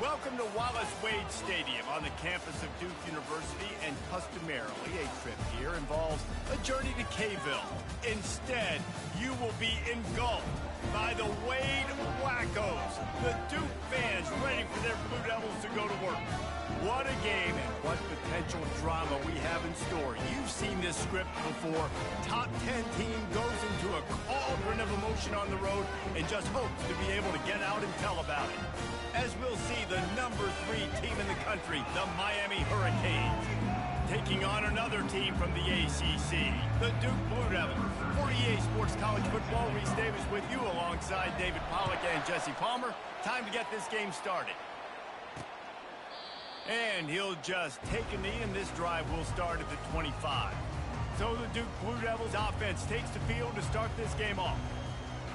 Welcome to Wallace Wade Stadium on the campus of Duke University, and customarily a trip here involves a journey to K-ville. Instead, you will be engulfed by the Wade Wackos, the Duke fans ready for their Blue Devils to go to work. What a game and what potential drama we have in store. You've seen this script before. Top 10 team goes into a cauldron of emotion on the road and just hopes to be able to get out and tell about it. As we'll see the number 3 team in the country, the Miami Hurricanes, taking on another team from the ACC, the Duke Blue Devils. For EA Sports College Football, Reese Davis with you alongside David Pollack and Jesse Palmer. Time to get this game started. And he'll just take a knee, and this drive will start at the 25. So the Duke Blue Devils offense takes the field to start this game off.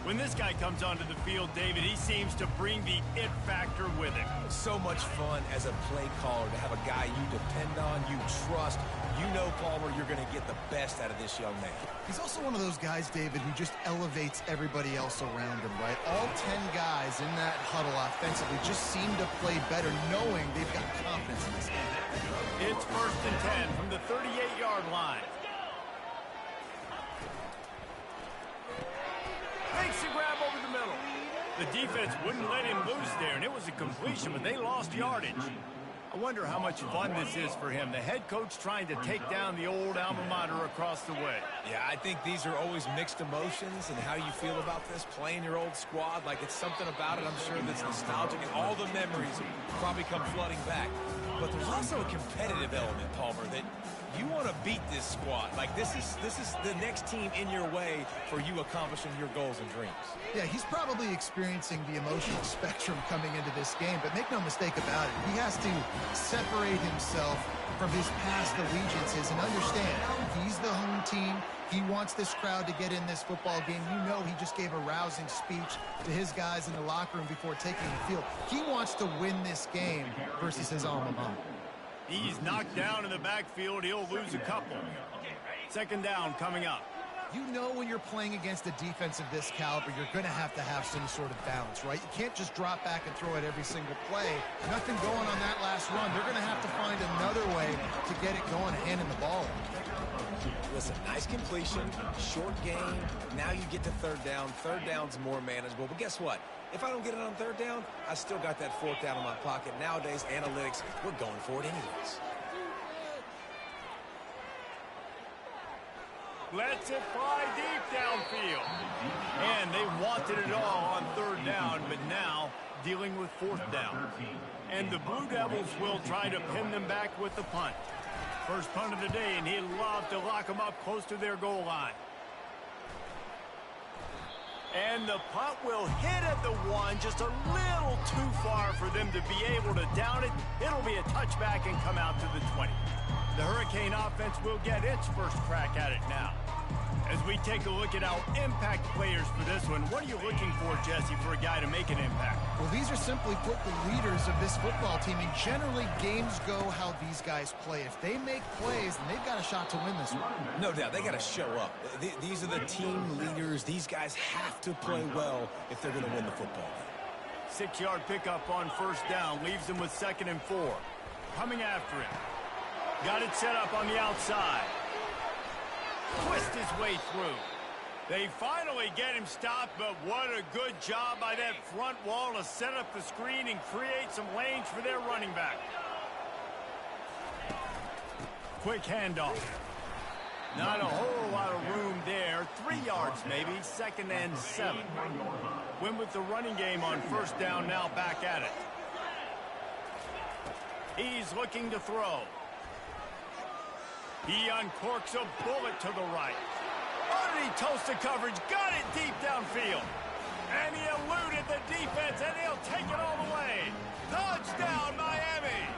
When this guy comes onto the field, David, he seems to bring the it factor with him. So much fun as a play caller to have a guy you depend on, you trust. You know, Palmer, you're going to get the best out of this young man. He's also one of those guys, David, who just elevates everybody else around him, right? All 10 guys in that huddle offensively just seem to play better knowing they've got confidence in this game. It's 1st and 10 from the 38-yard line. Makes the grab over the middle. The defense wouldn't let him loose there, and it was a completion, but they lost yardage. I wonder how much fun this is for him. The head coach trying to take down the old alma mater across the way. Yeah, I think these are always mixed emotions, and how you feel about this, playing your old squad, like it's something about it, I'm sure, that's nostalgic, and all the memories probably come flooding back. But there's also a competitive element, Palmer, that you want to beat this squad. Like, this is the next team in your way for you accomplishing your goals and dreams. Yeah, he's probably experiencing the emotional spectrum coming into this game, but make no mistake about it, he has to separate himself from his past allegiances and understand he's the home team. He wants this crowd to get in this football game. You know, he just gave a rousing speech to his guys in the locker room before taking the field. He wants to win this game versus his alma mater. He's knocked down in the backfield. He'll lose a couple. 2nd down coming up. You know when you're playing against a defense of this caliber, you're going to have some sort of balance, right? You can't just drop back and throw it every single play. Nothing going on that last run. They're going to have to find another way to get it going, handing the ball. Listen, nice completion, short game. Now you get to 3rd down. 3rd down's more manageable. But guess what? If I don't get it on 3rd down, I still got that 4th down in my pocket. Nowadays, analytics, we're going for it anyways. Lets it fly deep downfield. And they wanted it all on 3rd down, but now dealing with 4th down. And the Blue Devils will try to pin them back with the punt. First punt of the day, and he'd love to lock them up close to their goal line. And the punt will hit at the 1, just a little too far for them to be able to down it. It'll be a touchback and come out to the 20. The Hurricane offense will get its first crack at it now. As we take a look at our impact players for this one, what are you looking for, Jesse, for a guy to make an impact? Well, these are simply put the leaders of this football team, and generally games go how these guys play. If they make plays, then they've got a shot to win this one. No doubt, they got to show up. These are the team leaders. These guys have to play well if they're going to win the football game. 6-yard pickup on 1st down, leaves them with 2nd and 4. Coming after him. Got it set up on the outside. Twist his way through. They finally get him stopped, but what a good job by that front wall to set up the screen and create some lanes for their running back. Quick handoff. Not a whole lot of room there. 3 yards maybe, 2nd and 7. Went with the running game on 1st down, now back at it. He's looking to throw. He uncorks a bullet to the right. Underneath toasted coverage, got it deep downfield. And he eluded the defense, and he'll take it all the way. Touchdown, Miami!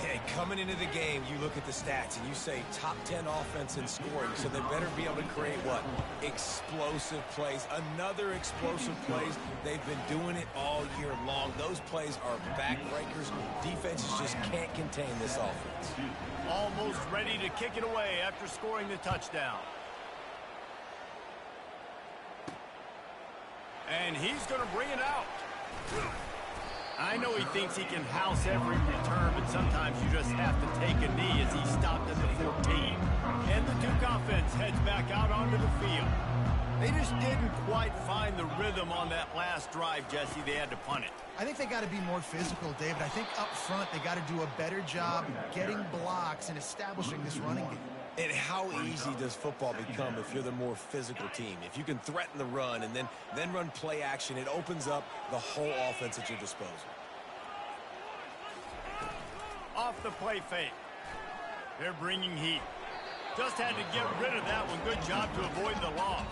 Hey, coming into the game, you look at the stats, and you say top 10 offense in scoring, so they better be able to create what? Explosive plays. Another explosive plays. They've been doing it all year long. Those plays are backbreakers. Defenses just can't contain this offense. Almost ready to kick it away after scoring the touchdown. And he's going to bring it out. I know he thinks he can house every return, but sometimes you just have to take a knee as he stopped at the 14. And the Duke offense heads back out onto the field. They just didn't quite find the rhythm on that last drive, Jesse. They had to punt it. I think they got to be more physical, David. I think up front they got to do a better job getting blocks and establishing this running game. And how easy does football become if you're the more physical team? If you can threaten the run and then run play action, it opens up the whole offense at your disposal. Off the play fake. They're bringing heat. Just had to get rid of that one. Good job to avoid the loss.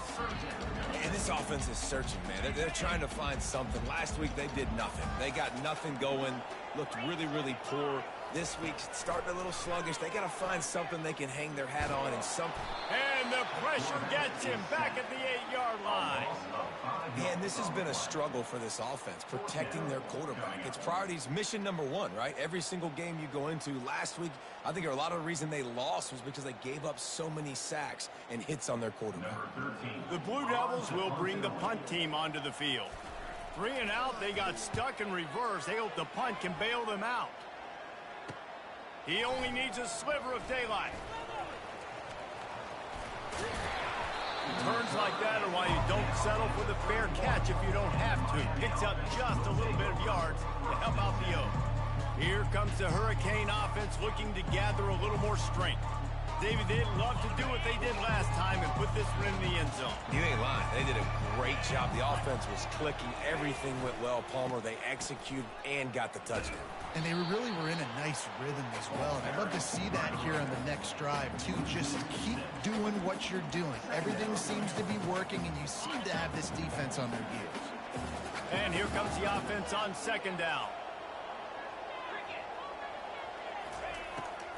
And this offense is searching, man. They're trying to find something. Last week, they did nothing. They got nothing going. Looked really, really poor. This week, starting a little sluggish. They got to find something they can hang their hat on and something. And the pressure gets him back at the 8-yard line. And this has been a struggle for this offense, protecting their quarterback. It's priorities, mission number one, right? Every single game you go into. Last week, I think a lot of the reason they lost was because they gave up so many sacks and hits on their quarterback. The Blue Devils will bring the punt team onto the field. 3 and out, they got stuck in reverse. They hope the punt can bail them out. He only needs a sliver of daylight. Turns like that are why you don't settle for the fair catch if you don't have to. Picks up just a little bit of yards to help out the Oaks. Here comes the Hurricane offense looking to gather a little more strength. David, they'd love to do what they did last time and put this one in the end zone. You ain't lying. They did a great job. The offense was clicking. Everything went well. Palmer, they executed and got the touchdown. And they really were in a nice rhythm as well. And I'd love to see that here on the next drive, too. Just keep doing what you're doing. Everything seems to be working, and you seem to have this defense on their heels. And here comes the offense on second down.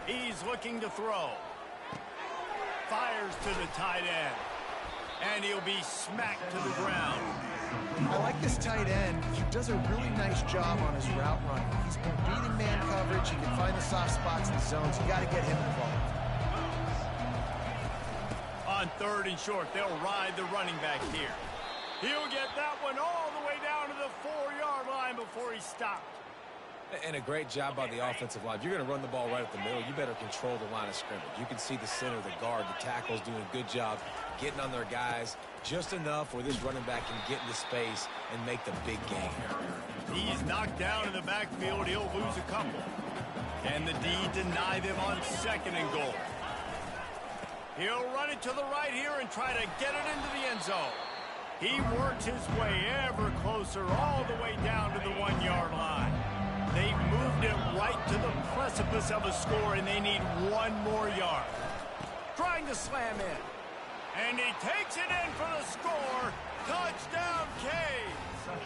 He's looking to throw. Fires to the tight end. And he'll be smacked to the ground. I like this tight end. He does a really nice job on his route running. He's been beating man coverage. He can find the soft spots in the zones. You got to get him involved. On 3rd and short, they'll ride the running back here. He'll get that one all the way down to the 4-yard line before he stopped. And a great job by the offensive line. If you're going to run the ball right at the middle, you better control the line of scrimmage. You can see the center, the guard, the tackles doing a good job getting on their guys just enough where this running back can get into space and make the big game. He's knocked down in the backfield. He'll lose a couple. And the D deny them on 2nd and goal. He'll run it to the right here and try to get it into the end zone. He works his way ever closer all the way down to the 1-yard line. They've moved it right to the precipice of a score, and they need 1 more yard. Trying to slam in. And he takes it in for the score. Touchdown, Canes.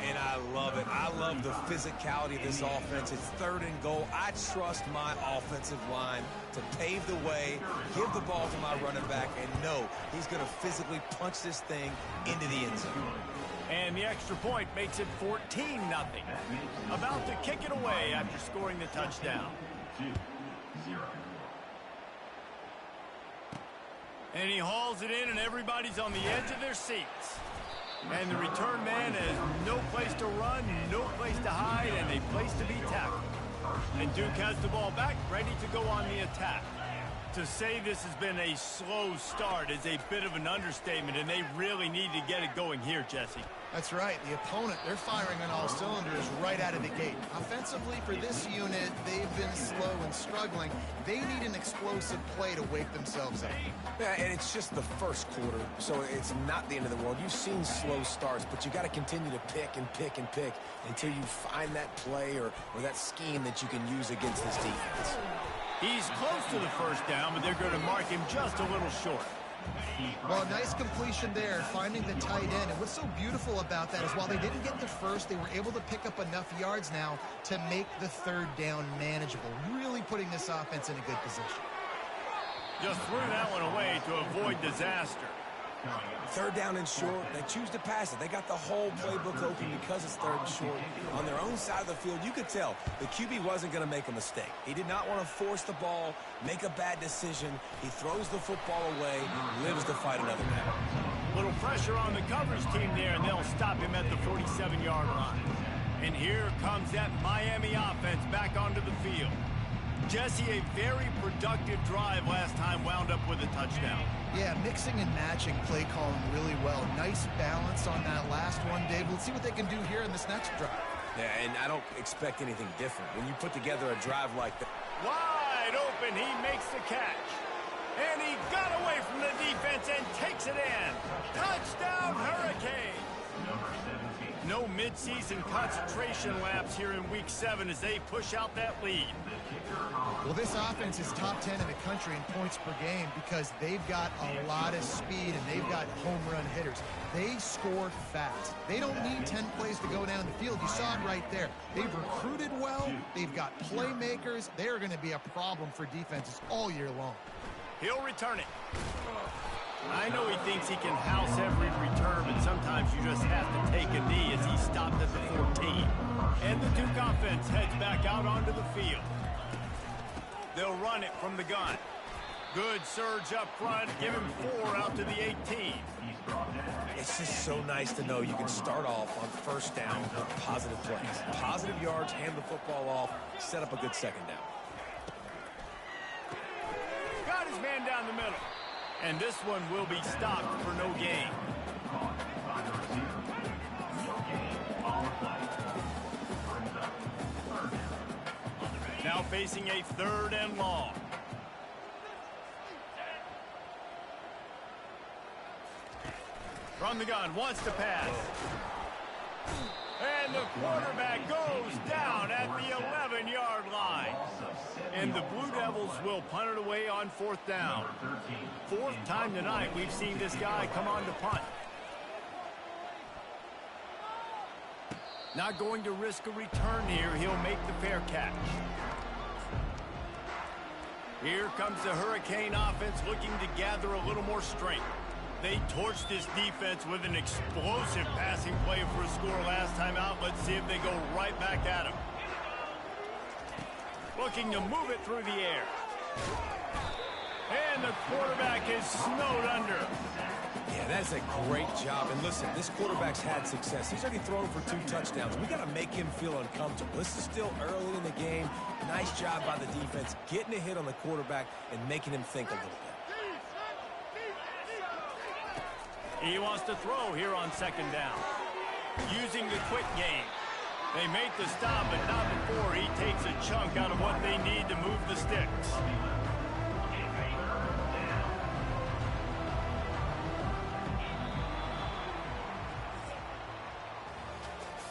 And I love it. I love the physicality of this offense. It's 3rd and goal. I trust my offensive line to pave the way, give the ball to my running back, and know he's going to physically punch this thing into the end zone. And the extra point makes it 14-0. About to kick it away after scoring the touchdown. And he hauls it in, and everybody's on the edge of their seats. And the return man has no place to run, no place to hide, and a place to be tackled. And Duke has the ball back, ready to go on the attack. To say this has been a slow start is a bit of an understatement, and they really need to get it going here, Jesse. That's right. The opponent, they're firing on all cylinders right out of the gate. Offensively, for this unit, they've been slow and struggling. They need an explosive play to wake themselves up. Yeah, and it's just the first quarter, so it's not the end of the world. You've seen slow starts, but you got to continue to pick and pick and pick until you find that play or that scheme that you can use against this defense. He's close to the first down, but they're going to mark him just a little short. Well, nice completion there, finding the tight end. And what's so beautiful about that is while they didn't get the first, they were able to pick up enough yards now to make the 3rd down manageable, really putting this offense in a good position. Just threw that one away to avoid disaster. 3rd down and short, they choose to pass it. They got the whole playbook open because it's 3rd and short. On their own side of the field, you could tell the QB wasn't going to make a mistake. He did not want to force the ball, make a bad decision. He throws the football away, lives to fight another down. Little pressure on the coverage team there, and they'll stop him at the 47-yard line. And here comes that Miami offense back onto the field. Jesse, a very productive drive last time wound up with a touchdown. Yeah, mixing and matching play calling really well. Nice balance on that last one, Dave. Let's see what they can do here in this next drive. Yeah, and I don't expect anything different. When you put together a drive like that. Wide open, he makes the catch. And he got away from the defense and takes it in. Touchdown, Hurricane! No midseason concentration laps here in Week 7 as they push out that lead. Well, this offense is top 10 in the country in points per game because they've got a lot of speed and they've got home run hitters. They score fast. They don't need 10 plays to go down the field. You saw it right there. They've recruited well. They've got playmakers. They're going to be a problem for defenses all year long. He'll return it. I know he thinks he can house every return, but sometimes you just have to take a knee as he stopped at the 14. And the Duke offense heads back out onto the field. They'll run it from the gun. Good surge up front. Give him 4 out to the 18. It's just so nice to know you can start off on first down with positive plays. Positive yards, hand the football off, set up a good second down. Got his man down the middle. And this one will be stopped for no gain. Now facing a 3rd and long. From the gun, wants to pass. And the quarterback goes down at the 11-yard line. And the Blue Devils will punt it away on 4th down. 4th time tonight we've seen this guy come on to punt. Not going to risk a return here. He'll make the fair catch. Here comes the Hurricane offense looking to gather a little more strength. They torched this defense with an explosive passing play for a score last time out. Let's see if they go right back at him. Looking to move it through the air. And the quarterback is snowed under. Yeah, that's a great job. And listen, this quarterback's had success. He's already thrown for 2 touchdowns. We got to make him feel uncomfortable. This is still early in the game. Nice job by the defense, getting a hit on the quarterback and making him think a little bit. He wants to throw here on 2nd down. Using the quick game. They make the stop, but not before he takes a chunk out of what they need to move the sticks.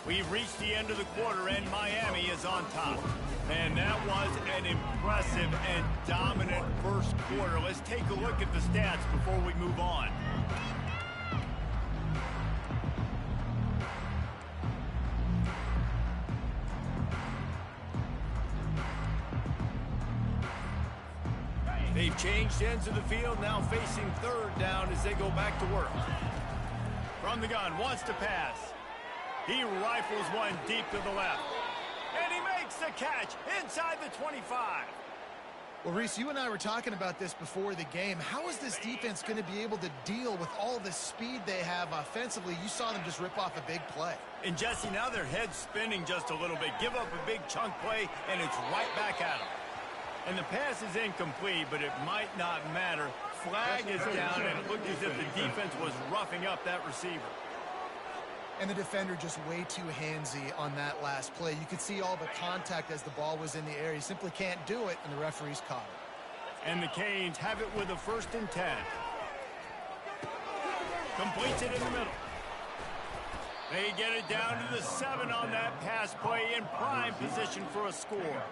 We've reached the end of the quarter, and Miami is on top. And that was an impressive and dominant first quarter. Let's take a look at the stats before we move on. They've changed ends of the field, now facing 3rd down as they go back to work. From the gun, wants to pass. He rifles one deep to the left. And he makes the catch inside the 25. Well, Reese, you and I were talking about this before the game. How is this defense going to be able to deal with all the speed they have offensively? You saw them just rip off a big play. And, Jesse, now their head's spinning just a little bit. Give up a big chunk play, and it's right back at them. And the pass is incomplete, but it might not matter. Flag is down, and it looked as if the defense was roughing up that receiver. And the defender just way too handsy on that last play. You could see all the contact as the ball was in the air. He simply can't do it, and the referee's caught it. And the Canes have it with a 1st and 10. Completes it in the middle. They get it down to the 7 on that pass play in prime position for a score.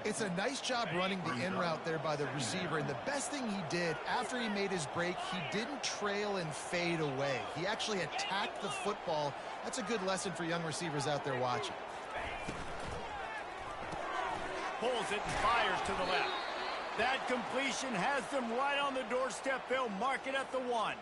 It's a nice job running the in route there by the receiver, and the best thing he did after he made his break, he didn't trail and fade away. He actually attacked the football. That's a good lesson for young receivers out there watching. Pulls it and fires to the left. That completion has them right on the doorstep. They'll mark it at the 1. All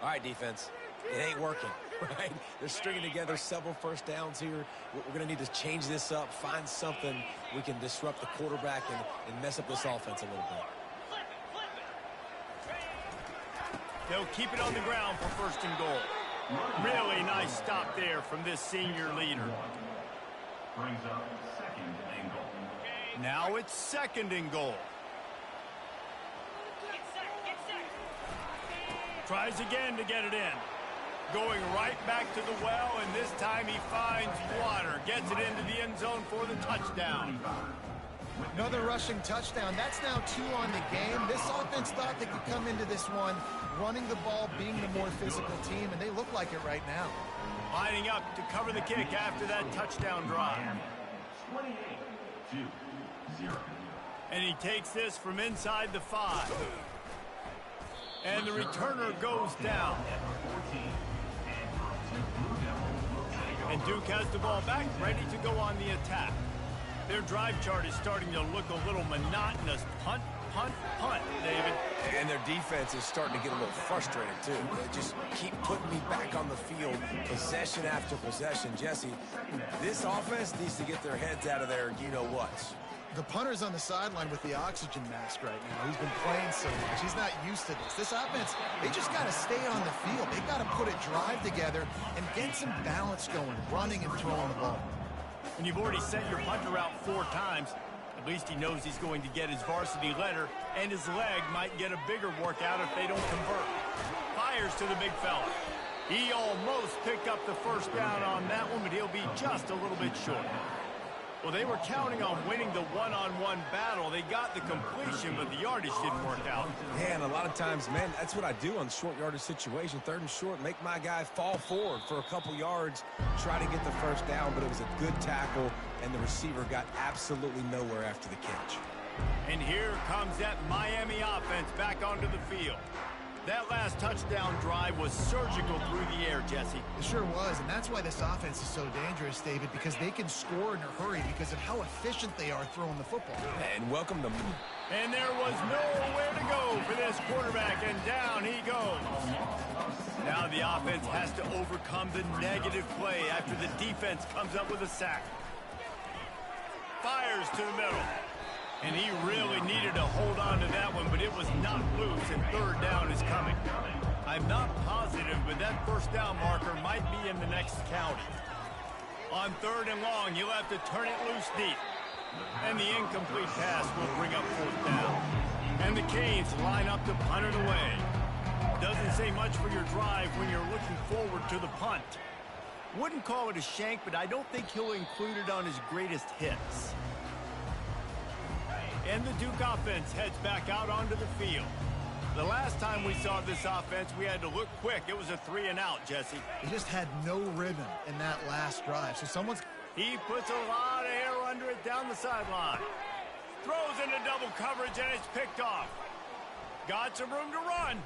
right, defense. It ain't working, right? They're stringing together several first downs here. We're going to need to change this up, find something we can disrupt the quarterback and mess up this offense a little bit. They'll keep it on the ground for 1st and goal. Really nice stop there from this senior leader. Brings up second and goal. Now it's second and goal. Tries again to get it in. Going right back to the well, and this time he finds water. Gets it into the end zone for the touchdown. Another rushing touchdown. That's now 2 on the game. This offense thought they could come into this one running the ball, being the more physical team, and they look like it right now. Lining up to cover the kick after that touchdown drive. 28-0. And he takes this from inside the 5. And the returner goes down. And Duke has the ball back, ready to go on the attack. Their drive chart is starting to look a little monotonous. Punt, punt, punt, David. And their defense is starting to get a little frustrated, too. They just keep putting me back on the field, possession after possession. Jesse, this offense needs to get their heads out of their you-know-whats. The punter's on the sideline with the oxygen mask right now. He's been playing so much. He's not used to this. This offense, they just got to stay on the field. They got to put a drive together and get some balance going, running and throwing the ball. When you've already sent your punter out 4 times, at least he knows he's going to get his varsity letter, and his leg might get a bigger workout if they don't convert. Fires to the big fella. He almost picked up the first down on that one, but he'll be just a little bit short. Well, they were counting on winning the one-on-one battle. They got the completion, but the yardage didn't work out. Yeah, and a lot of times, man, that's what I do on short yardage situation. 3rd and short, make my guy fall forward for a couple yards, try to get the first down, but it was a good tackle, and the receiver got absolutely nowhere after the catch. And here comes that Miami offense back onto the field. That last touchdown drive was surgical through the air, Jesse. It sure was, and that's why this offense is so dangerous, David, because they can score in a hurry because of how efficient they are throwing the football. And welcome to... And there was nowhere to go for this quarterback, and down he goes. Now the offense has to overcome the negative play after the defense comes up with a sack. Fires to the middle. And he really needed to hold on to that one, but it was not loose, and 3rd down is coming. I'm not positive, but that first down marker might be in the next county. On 3rd and long, he'll have to turn it loose deep. And the incomplete pass will bring up 4th down. And the Canes line up to punt it away. Doesn't say much for your drive when you're looking forward to the punt. Wouldn't call it a shank, but I don't think he'll include it on his greatest hits. And the Duke offense heads back out onto the field. The last time we saw this offense, we had to look quick. It was a 3-and-out, Jesse. They just had no rhythm in that last drive. So He puts a lot of air under it down the sideline. Throws into double coverage, and it's picked off. Got some room to run.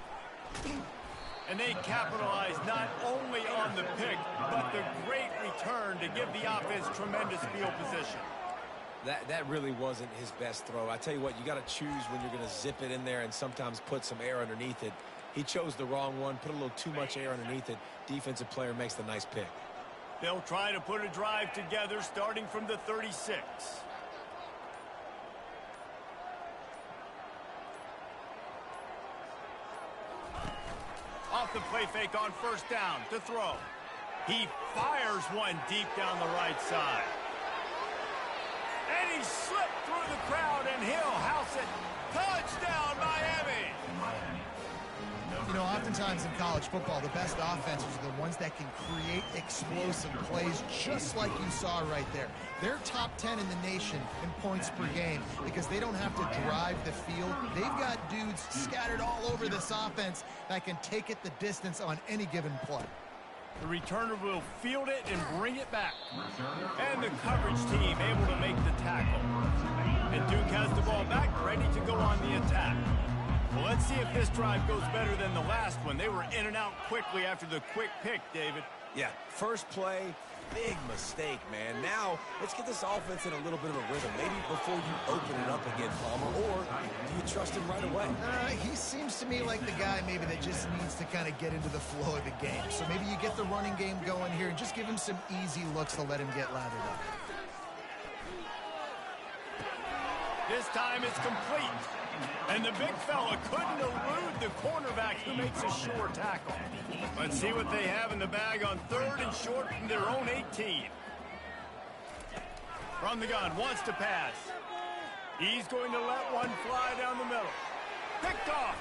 And they capitalize not only on the pick, but the great return to give the offense tremendous field position. That really wasn't his best throw. I tell you what, you got to choose when you're going to zip it in there and sometimes put some air underneath it. He chose the wrong one, put a little too much air underneath it. Defensive player makes the nice pick. They'll try to put a drive together starting from the 36. Off the play fake on 1st down to throw. He fires one deep down the right side. And he slipped through the crowd, and he'll house it. Touchdown, Miami! You know, oftentimes in college football, the best offenses are the ones that can create explosive plays, just like you saw right there. They're top 10 in the nation in points per game because they don't have to drive the field. They've got dudes scattered all over this offense that can take it the distance on any given play. The returner will field it and bring it back. And the coverage team able to make the tackle. And Duke has the ball back, ready to go on the attack. Well, let's see if this drive goes better than the last one. They were in and out quickly after the quick pick, David. Yeah, first play, big mistake, man. Now, let's get this offense in a little bit of a rhythm. Maybe before you open it up again, Palmer, or do you trust him right away? He seems to me like the guy maybe that just needs to kind of get into the flow of the game. So maybe you get the running game going here and just give him some easy looks to let him get lathered up. This time it's complete. And the big fella couldn't elude the cornerback who makes a sure tackle. Let's see what they have in the bag on 3rd and short from their own 18. From the gun, wants to pass. He's going to let one fly down the middle. Picked off.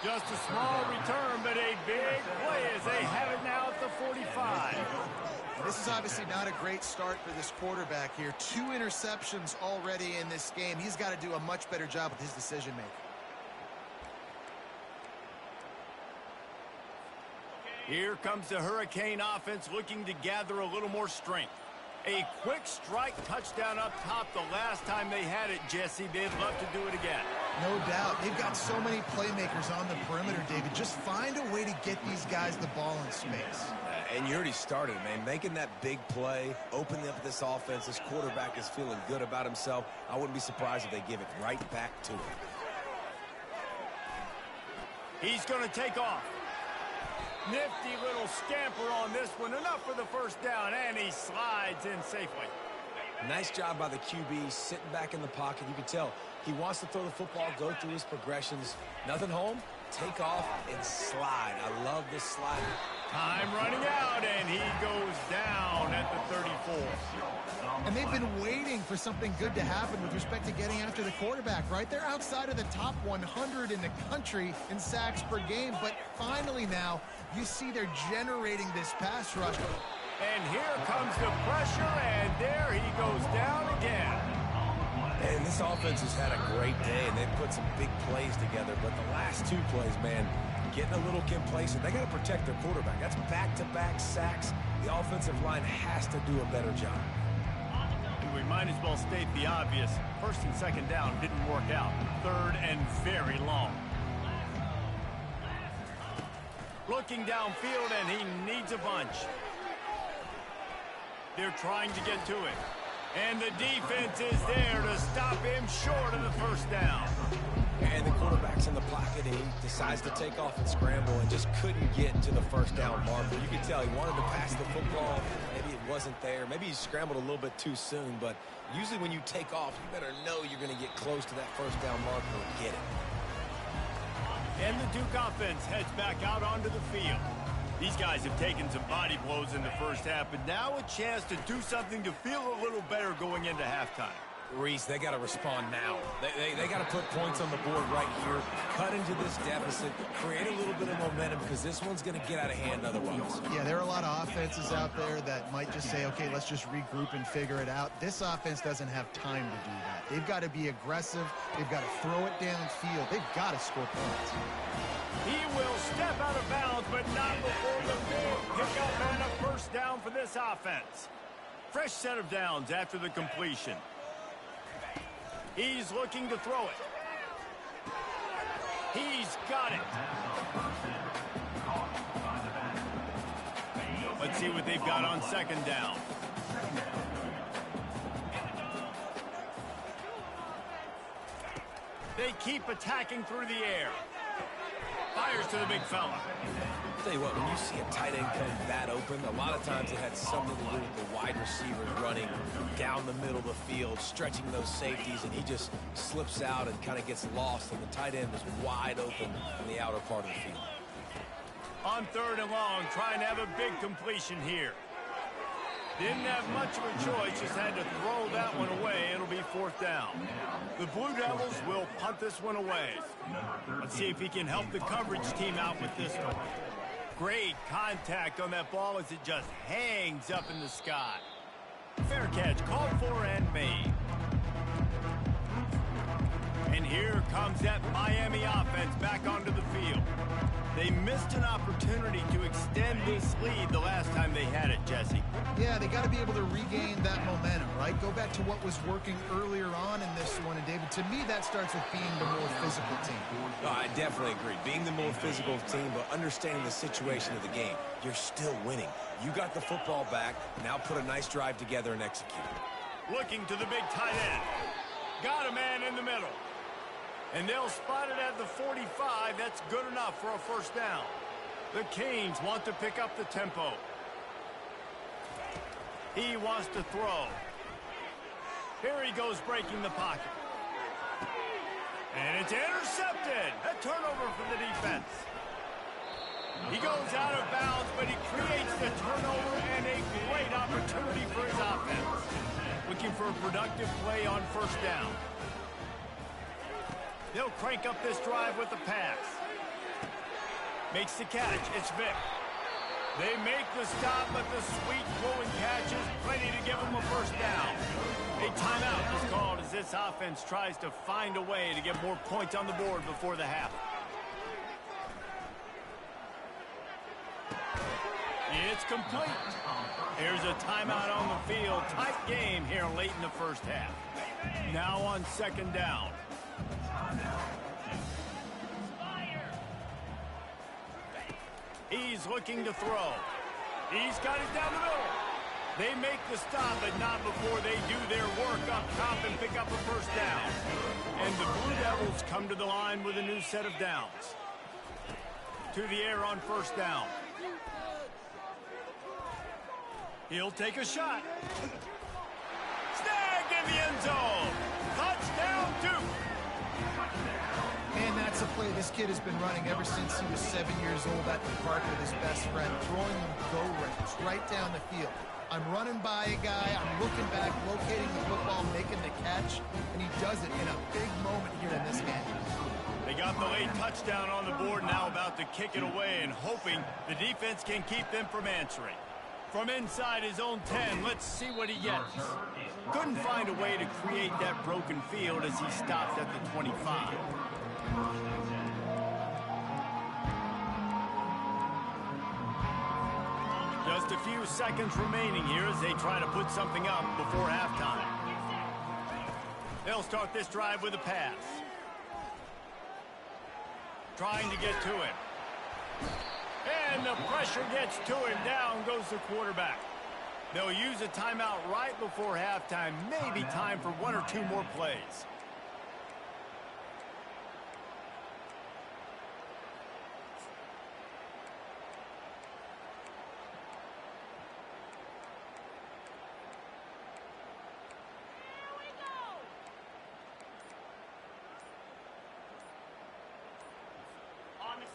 Just a small return, but a big play as they have it now at the 45. This is obviously not a great start for this quarterback here. 2 interceptions already in this game. He's got to do a much better job with his decision-making. Here comes the Hurricane offense looking to gather a little more strength. A quick strike touchdown up top the last time they had it, Jesse. They'd love to do it again. No doubt. They've got so many playmakers on the perimeter, David. Just find a way to get these guys the ball in space. And you already started, man. Making that big play, opening up this offense. This quarterback is feeling good about himself. I wouldn't be surprised if they give it right back to him. He's going to take off. Nifty little scamper on this one. Enough for the first down, and he slides in safely. Nice job by the QB, sitting back in the pocket. You can tell he wants to throw the football, go through his progressions. Nothing home, take off, and slide. I love this slide. Time running out, and he goes down at the 34. And they've been waiting for something good to happen with respect to getting after the quarterback, right? They're outside of the top 100 in the country in sacks per game, but finally now you see they're generating this pass rush. And here comes the pressure, and there he goes down again. And this offense has had a great day, and they've put some big plays together, but the last 2 plays, man, getting a little complacent. They got to protect their quarterback. That's back-to-back sacks. The offensive line has to do a better job. We might as well state the obvious. First and second down didn't work out. Third and very long. Looking downfield, and he needs a bunch. They're trying to get to it. And the defense is there to stop him short of the first down. And the quarterback's in the pocket, and he decides to take off and scramble and just couldn't get to the first down marker. You can tell he wanted to pass the football. Maybe it wasn't there. Maybe he scrambled a little bit too soon. But usually when you take off, you better know you're going to get close to that first down marker and get it. And the Duke offense heads back out onto the field. These guys have taken some body blows in the first half, but now a chance to do something to feel a little better going into halftime. Reese, they got to respond now. They got to put points on the board right here, cut into this deficit, create a little bit of momentum, because this one's going to get out of hand otherwise. Yeah, there are a lot of offenses out there that might just say, okay, let's just regroup and figure it out. This offense doesn't have time to do that. They've got to be aggressive. They've got to throw it downfield. They've got to score points. He will step out of bounds, but not before the big pickup and a first down for this offense. Fresh set of downs after the completion. He's looking to throw it. He's got it. Let's see what they've got on second down. They keep attacking through the air. Fires to the big fella. Tell you what, when you see a tight end come that open, a lot of times it had something to do with the wide receivers running down the middle of the field, stretching those safeties, and he just slips out and kind of gets lost, and the tight end is wide open in the outer part of the field. On third and long, trying to have a big completion here. Didn't have much of a choice, just had to throw that one away. It'll be fourth down. The Blue Devils will punt this one away. Let's see if he can help the coverage team out with this one. Great contact on that ball as it just hangs up in the sky. Fair catch called for and made. And here comes that Miami offense back onto the field. They missed an opportunity to extend this lead the last time they had it, Jesse. Yeah, they got to be able to regain that momentum, right? Go back to what was working earlier on in this one. And, David, to me, that starts with being the more physical team. No, I definitely agree. Being the more physical team, but understanding the situation of the game. You're still winning. You got the football back. Now put a nice drive together and execute. Looking to the big tight end. Got a man in the middle. And they'll spot it at the 45. That's good enough for a first down. The Canes want to pick up the tempo. He wants to throw. Here he goes breaking the pocket. And it's intercepted. A turnover for the defense. He goes out of bounds, but he creates the turnover and a great opportunity for his offense. Looking for a productive play on first down. They'll crank up this drive with the pass. Makes the catch. It's Vick. They make the stop, but the sweet throwing catch is plenty to give them a first down. A timeout is called as this offense tries to find a way to get more points on the board before the half. It's complete. Here's a timeout on the field. Tight game here late in the first half. Now on second down. He's looking to throw. He's got it down the middle. They make the stop, but not before they do their work up top and pick up a first down. And the Blue Devils come to the line with a new set of downs. To the air on first down. He'll take a shot. Snagged in the end zone. Touchdown, Duke. And that's a play this kid has been running ever since he was 7 years old at the park with his best friend, throwing them go routes right down the field. I'm running by a guy, I'm looking back, locating the football, making the catch, and he does it in a big moment here in this game. They got the late touchdown on the board, now about to kick it away and hoping the defense can keep them from answering. From inside his own 10, let's see what he gets. Couldn't find a way to create that broken field as he stopped at the 25. Just a few seconds remaining here as they try to put something up before halftime. They'll start this drive with a pass. Trying to get to him. And the pressure gets to him. Down goes the quarterback. They'll use a timeout right before halftime. Maybe time for one or two more plays.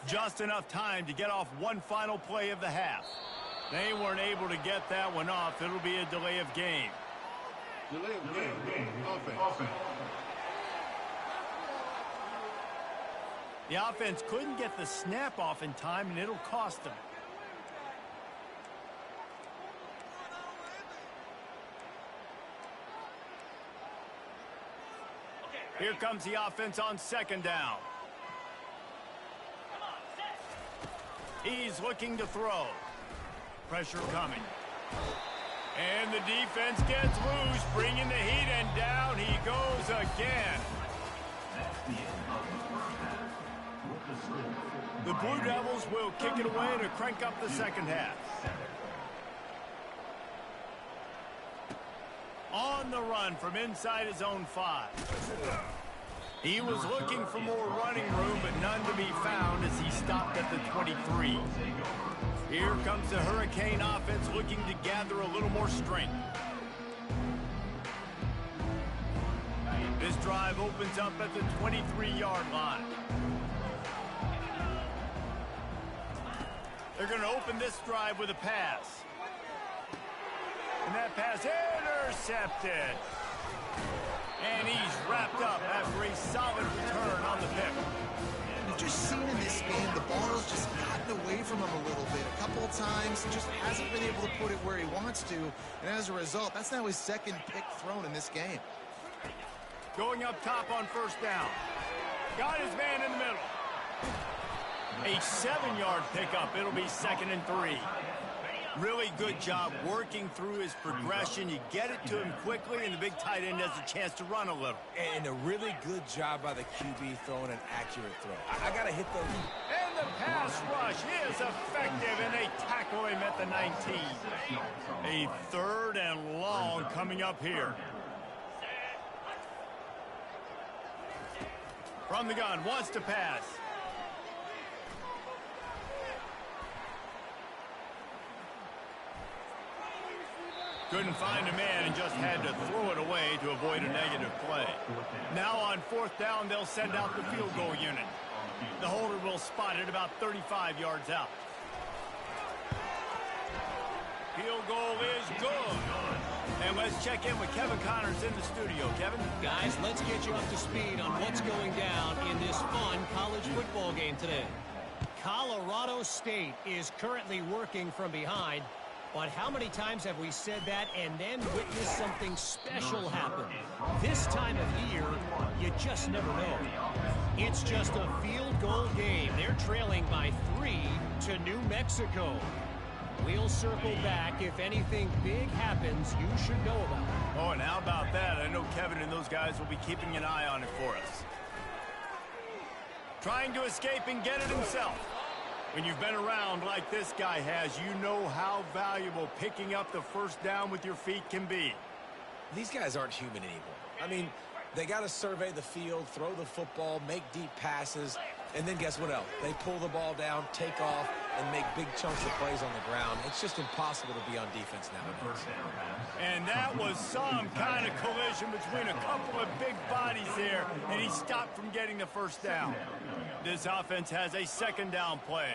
Just enough time to get off one final play of the half. They weren't able to get that one off. It'll be a delay of game. Delay of game. Offense. The offense couldn't get the snap off in time, and it'll cost them. Here comes the offense on second down. He's looking to throw. Pressure coming. And the defense gets loose, bringing the heat, and down he goes again. The Blue Devils will kick it away to crank up the second half. On the run from inside his own 5. He was looking for more running room, but none to be found as he stopped at the 23. Here comes the Hurricane offense looking to gather a little more strength. This drive opens up at the 23-yard line. They're going to open this drive with a pass. And that pass intercepted. And he's wrapped up after a solid return on the pick. We've just seen in this game the ball's just gotten away from him a little bit. A couple of times, just hasn't been able to put it where he wants to. And as a result, that's now his second pick thrown in this game. Going up top on first down. Got his man in the middle. A 7-yard pickup. It'll be 2nd and 3. Really good job working through his progression. You get it to him quickly, and the big tight end has a chance to run a little. And a really good job by the QB throwing an accurate throw. I got to hit those. And the pass rush is effective, and they tackle him at the 19. A 3rd and long coming up here. From the gun, wants to pass. Couldn't find a man and just had to throw it away to avoid a negative play. Now on 4th down, they'll send out the field goal unit. The holder will spot it about 35 yards out. Field goal is good. And let's check in with Kevin Connors in the studio. Kevin? Guys, let's get you up to speed on what's going down in this fun college football game today. Colorado State is currently working from behind, but how many times have we said that and then witnessed something special happen? This time of year, you just never know. It's just a field goal game. They're trailing by 3 to New Mexico. We'll circle back if anything big happens you should know about. Oh, and how about that? I know Kevin and those guys will be keeping an eye on it for us. Trying to escape and get it himself. When you've been around like this guy has, you know how valuable picking up the first down with your feet can be. These guys aren't human anymore. I mean, they got to survey the field, throw the football, make deep passes, and then guess what else? They pull the ball down, take off, and make big chunks of plays on the ground. It's just impossible to be on defense nowadays. And that was some kind of collision between a couple of big bodies there, and he stopped from getting the first down. This offense has a second down play.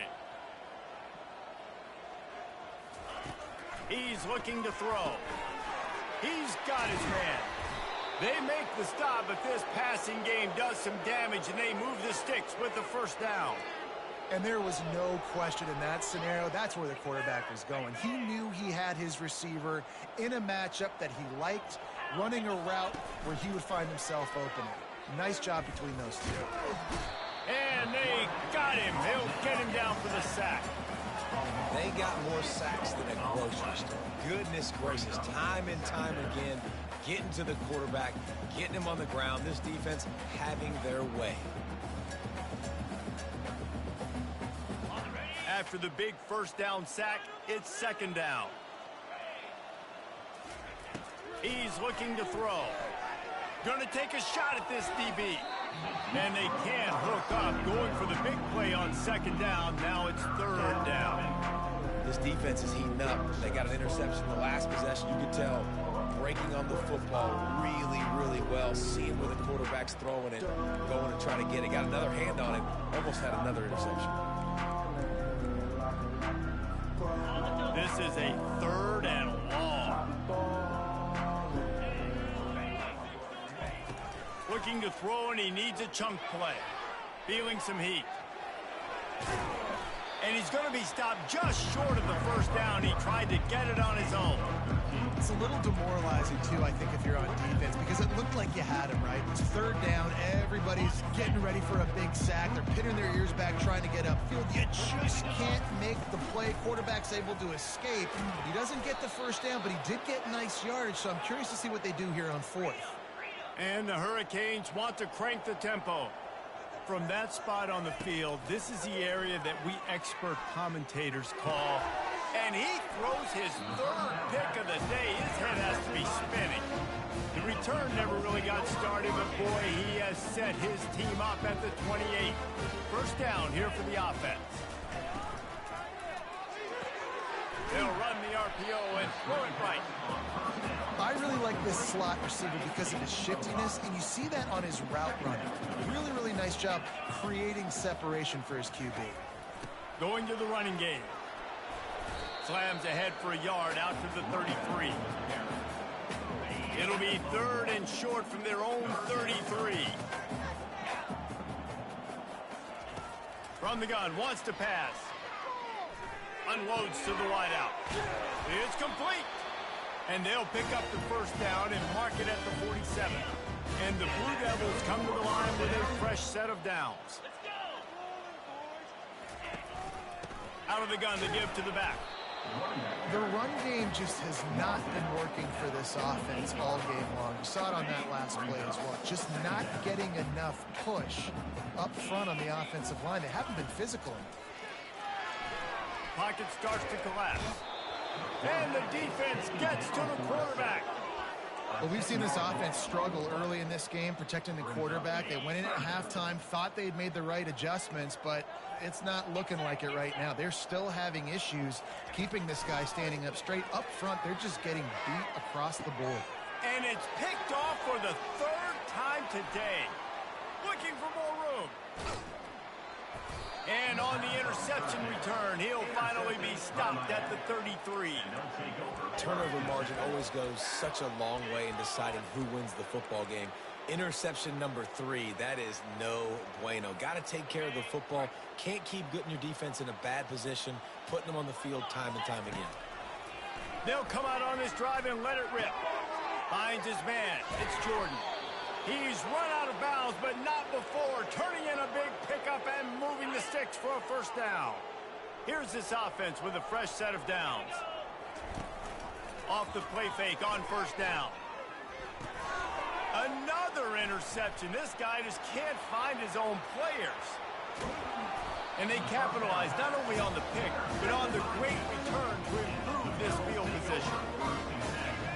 He's looking to throw. He's got his man. They make the stop, but this passing game does some damage, and they move the sticks with the first down. And there was no question in that scenario. That's where the quarterback was going. He knew he had his receiver in a matchup that he liked, running a route where he would find himself open. Nice job between those two. And they got him. He'll get him down for the sack. They got more sacks than a grocery store. Goodness gracious, time and time again, getting to the quarterback, getting him on the ground. This defense having their way. After the big first down sack, it's second down. He's looking to throw. Going to take a shot at this DB. And they can't hook up. Going for the big play on second down. Now it's third down. This defense is heating up. They got an interception the last possession. You could tell breaking on the football really, really well. Seeing where the quarterback's throwing it. Going to try to get it. Got another hand on it. Almost had another interception. This is a third and long. Looking to throw, and he needs a chunk play. Feeling some heat. And he's going to be stopped just short of the first down. He tried to get it on his own. It's a little demoralizing, too, I think, if you're on defense, because it looked like you had him, right? It's third down. Everybody's getting ready for a big sack. They're pinning their ears back, trying to get upfield. You just can't make the play. Quarterback's able to escape. He doesn't get the first down, but he did get nice yardage, so I'm curious to see what they do here on fourth. And the Hurricanes want to crank the tempo. From that spot on the field, this is the area that we expert commentators call, and he throws his third pick of the day. His head has to be spinning. The return never really got started, but boy, he has set his team up at the 28. First down here for the offense. They'll run the RPO and throw it right. I really like this slot receiver because of his shiftiness, and you see that on his route running. Really, really nice job creating separation for his QB. Going to the running game. Slams ahead for a yard out to the 33. It'll be third and short from their own 33. From the gun, wants to pass. Unloads to the wideout. It's complete. And they'll pick up the first down and mark it at the 47. And the Blue Devils come to the line with a fresh set of downs. Out of the gun, they give to the back. The run game just has not been working for this offense all game long. You saw it on that last play as well. Just not getting enough push up front on the offensive line. They haven't been physical. Pocket starts to collapse. And the defense gets to the quarterback. Well, we've seen this offense struggle early in this game protecting the quarterback. They went in at halftime, thought they'd made the right adjustments, but it's not looking like it right now. They're still having issues keeping this guy standing up straight. Up front, they're just getting beat across the board. And it's picked off for the third time today. Looking for more room. And on the interception return, he'll finally be stopped at the 33. Turnover margin always goes such a long way in deciding who wins the football game. Interception number 3, that is no bueno. Got to take care of the football. Can't keep getting your defense in a bad position, putting them on the field time and time again. They'll come out on this drive and let it rip. Finds his man. It's Jordan. He's run out of bounds, but not before turning in a big pickup and moving the sticks for a first down. Here's this offense with a fresh set of downs. Off the play fake on first down. Another interception. This guy just can't find his own players. And they capitalize not only on the pick, but on the great return to improve this field position.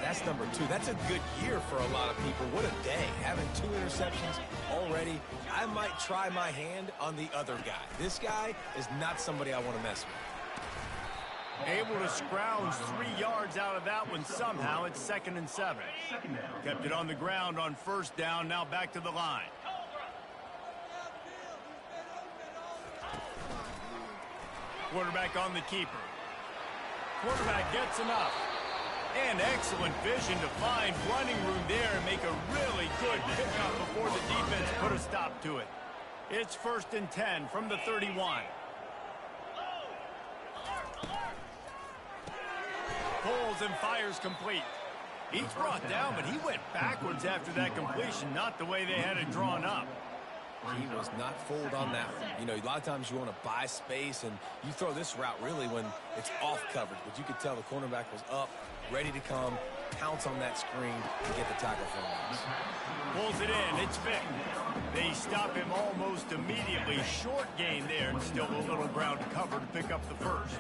That's number 2. That's a good year for a lot of people. What a day. Having 2 interceptions already. I might try my hand on the other guy. This guy is not somebody I want to mess with. Able to scrounge 3 yards out of that one somehow. It's 2nd and 7. Kept it on the ground on first down. Now back to the line. Quarterback on the keeper. Quarterback gets enough. And excellent vision to find running room there and make a really good pickup before the defense put a stop to it. It's 1st and 10 from the 31. Pulls and fires complete. He's brought down, but he went backwards after that completion, not the way they had it drawn up. He was not fooled on that one. You know, a lot of times you want to buy space, and you throw this route really when it's off coverage. But you could tell the cornerback was up, ready to come, pounce on that screen, and get the tackle from him. Pulls it in. It's Vick. They stop him almost immediately. Short gain there, and still a little ground to cover to pick up the first.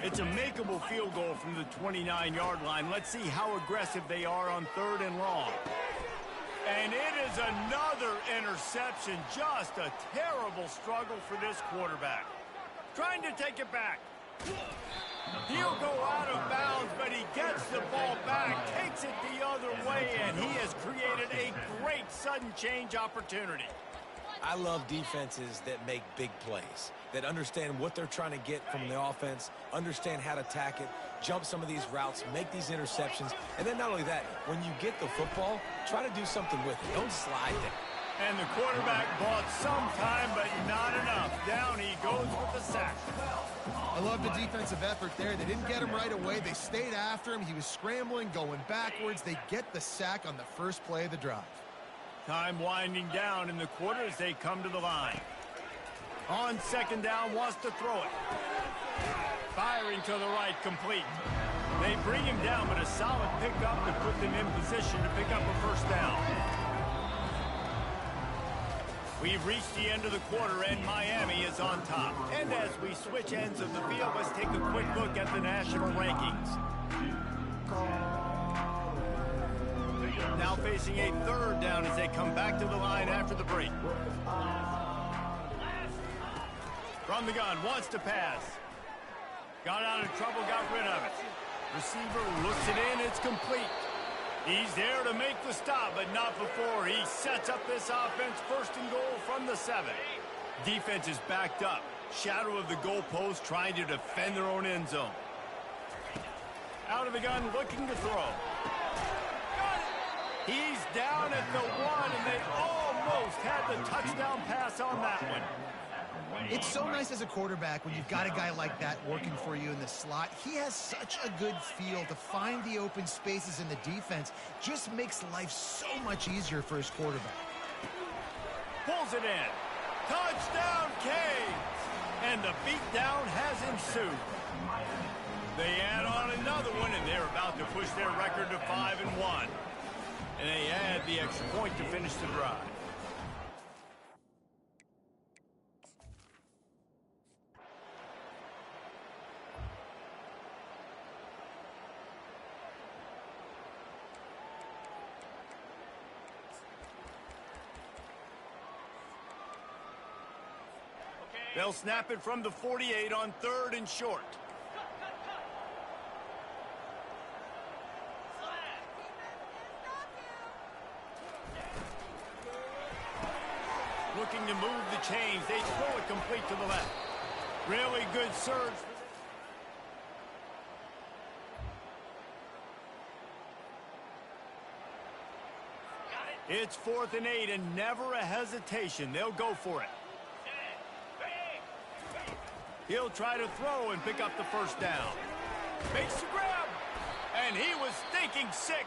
It's a makeable field goal from the 29-yard line. Let's see how aggressive they are on 3rd and long. And it is another interception. Just a terrible struggle for this quarterback. Trying to take it back. He'll go out of bounds, but he gets the ball back, takes it the other way, and he has created a great sudden change opportunity. I love defenses that make big plays, that understand what they're trying to get from the offense, understand how to attack it, jump some of these routes, make these interceptions, and then not only that, when you get the football, try to do something with it. Don't slide there. And the quarterback bought some time, but not enough. Down he goes with the sack. I love the defensive effort there. They didn't get him right away. They stayed after him. He was scrambling, going backwards. They get the sack on the first play of the drive. Time winding down in the quarter as they come to the line. On 2nd down, wants to throw it. Firing to the right, complete. They bring him down, but a solid pickup to put them in position to pick up a first down. We've reached the end of the quarter, and Miami is on top. And as we switch ends of the field, let's take a quick look at the national rankings. Now facing a 3rd down as they come back to the line after the break. From the gun, wants to pass. Got out of trouble, got rid of it. Receiver looks it in, it's complete. He's there to make the stop, but not before he sets up this offense. 1st and goal from the 7. Defense is backed up. Shadow of the goalpost, trying to defend their own end zone. Out of the gun, looking to throw. He's down at the 1, and they almost had the touchdown pass on that one. It's so nice as a quarterback when you've got a guy like that working for you in the slot. He has such a good feel to find the open spaces in the defense. Just makes life so much easier for his quarterback. Pulls it in. Touchdown, Canes! And the beatdown has ensued. They add on another one, and they're about to push their record to 5-1. And they add the extra point to finish the drive. They'll snap it from the 48 on 3rd and short. Looking to move the chains. They throw it complete to the left. Really good surge. It's 4th and 8 and never a hesitation. They'll go for it. He'll try to throw and pick up the first down. Makes the grab. And he was thinking 6.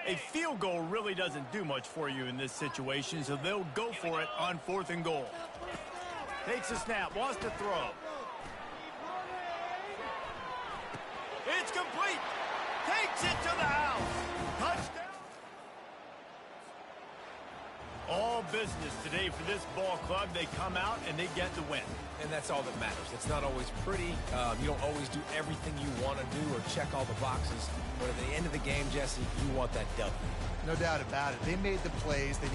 A field goal really doesn't do much for you in this situation, so they'll go for it on 4th and goal. Takes a snap, wants to throw. It's complete. Takes it to the house. Touchdown. All business today for this ball club. They come out and they get the win. And that's all that matters. It's not always pretty. You don't always do everything you want to do or check all the boxes. But at the end of the game, Jesse, you want that W. No doubt about it. They made the plays. They needed